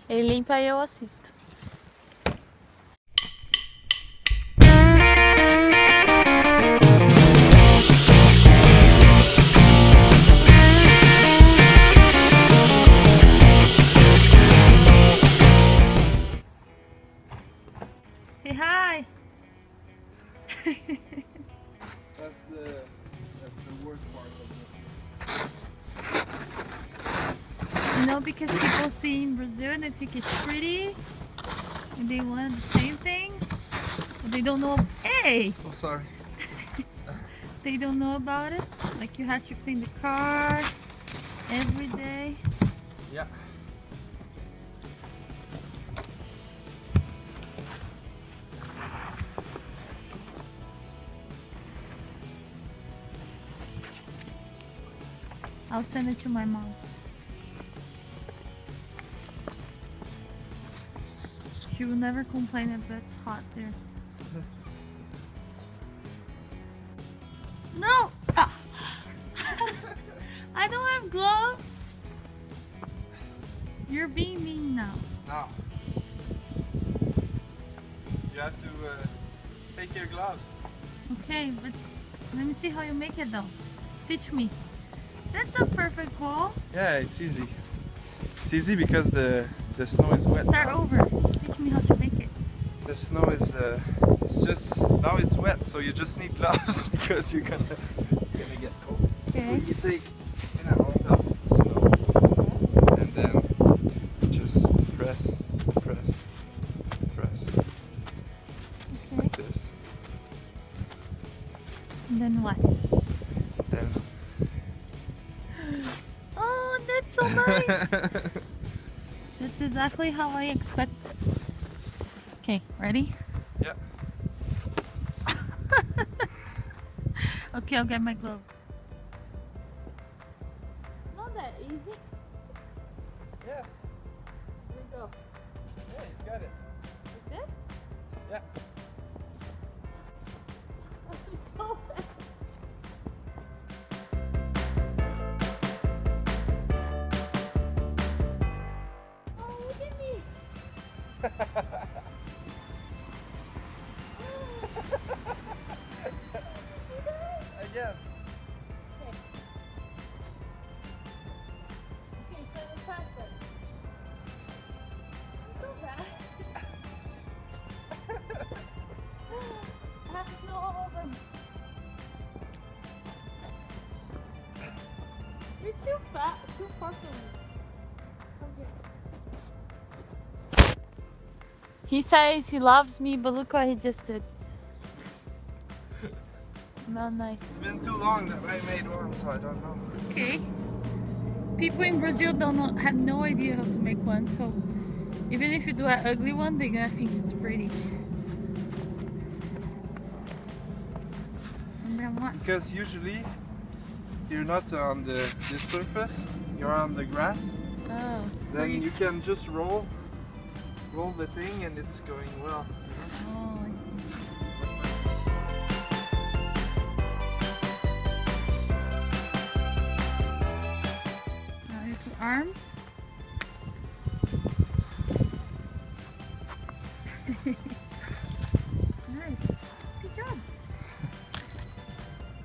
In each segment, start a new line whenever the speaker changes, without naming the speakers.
Ele limpa e eu assisto. Say hi!
That's the worst part of
You know, because people see in Brazil and they think it's pretty and they want the same thing, but they don't know. Hey!
Oh, sorry.
They don't know about it. Like you have to clean the car every day.
Yeah.
I'll send it to my mom. She will never complain if it's hot there. No! Ah. I don't have gloves. You're being mean now.
Now. You have to take your gloves.
Okay, but let me see how you make it though. Teach me. That's a perfect wall.
Yeah, it's easy. It's easy because the snow is wet.
Start over. Teach me how to make it.
The snow is it's just now it's wet, so you just need gloves because you're gonna get cold. So
Okay.
you take out the snow and then just press
Okay.
like this.
And then what?
Then
Oh, that's so nice. That's exactly how I expected. Okay, ready?
yeah.
Okay, I'll get my gloves. Not that easy.
Yes.
Here we go.
Yeah, you got it.
Like this?
Yeah.
It's so fast. Oh, look at me.
Again.
Okay, so the faster. I'm so bad. I have snow all over me. You're too far from me. Come here. He says he loves me, but look what he just did. Not nice.
It's been too long that I made one, so I don't know.
Okay. People in Brazil have no idea how to make one, so even if you do an ugly one, they're gonna think it's pretty. Remember what?
Because usually you're not on this surface, you're on the grass.
Oh. so
Then
you-
you can just roll the thing and it's going well.
Oh, I see. Now you put arms. Nice. Good job.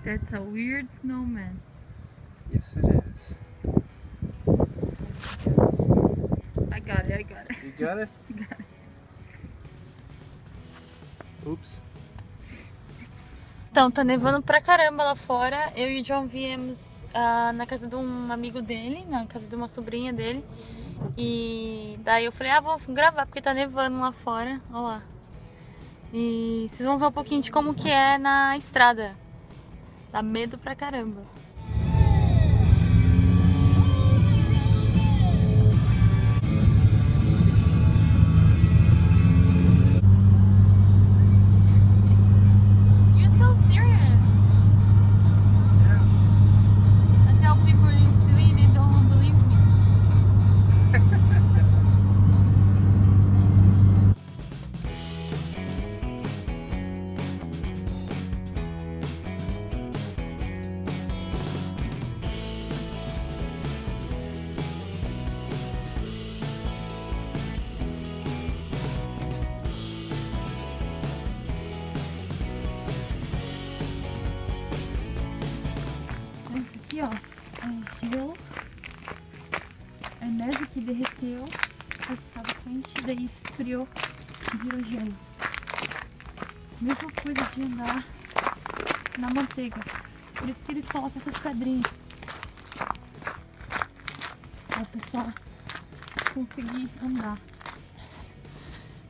That's a weird snowman.
Yes, it is.
I got it.
You got it?
Got it.
Oops.
Então, tá nevando pra caramba lá fora. Eu e o John viemos na casa de um amigo dele, na casa de uma sobrinha dele. E daí eu falei, vou gravar porque tá nevando lá fora. Olha lá. E vocês vão ver um pouquinho de como que é na estrada. Dá medo pra caramba. You're so serious. I tell people you're silly, they don't believe me. derreteu, aí tava quente, daí esfriou e virou gelo. Mesma coisa de andar na manteiga. Por isso que eles colocam essas pedrinhas. Pra o pessoal conseguir andar.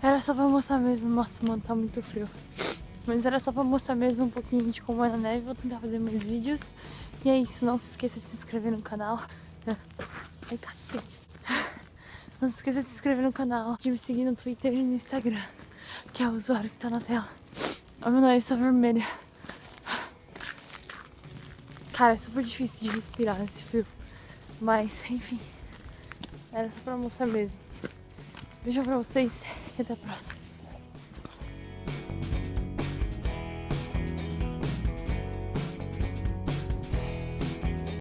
Era só pra mostrar mesmo. Nossa, mano, tá muito frio. Mas era só pra mostrar mesmo um pouquinho de como é na neve. Vou tentar fazer mais vídeos. E é isso. Não se esqueça de se inscrever no canal. Ai, cacete. Não se esqueça de se inscrever no canal. De me seguir no Twitter e no Instagram. Que é o usuário que tá na tela. O meu nariz tá vermelho. Cara, é super difícil de respirar nesse frio. Mas, enfim. Era só pra mostrar mesmo. Beijo pra vocês e até a próxima.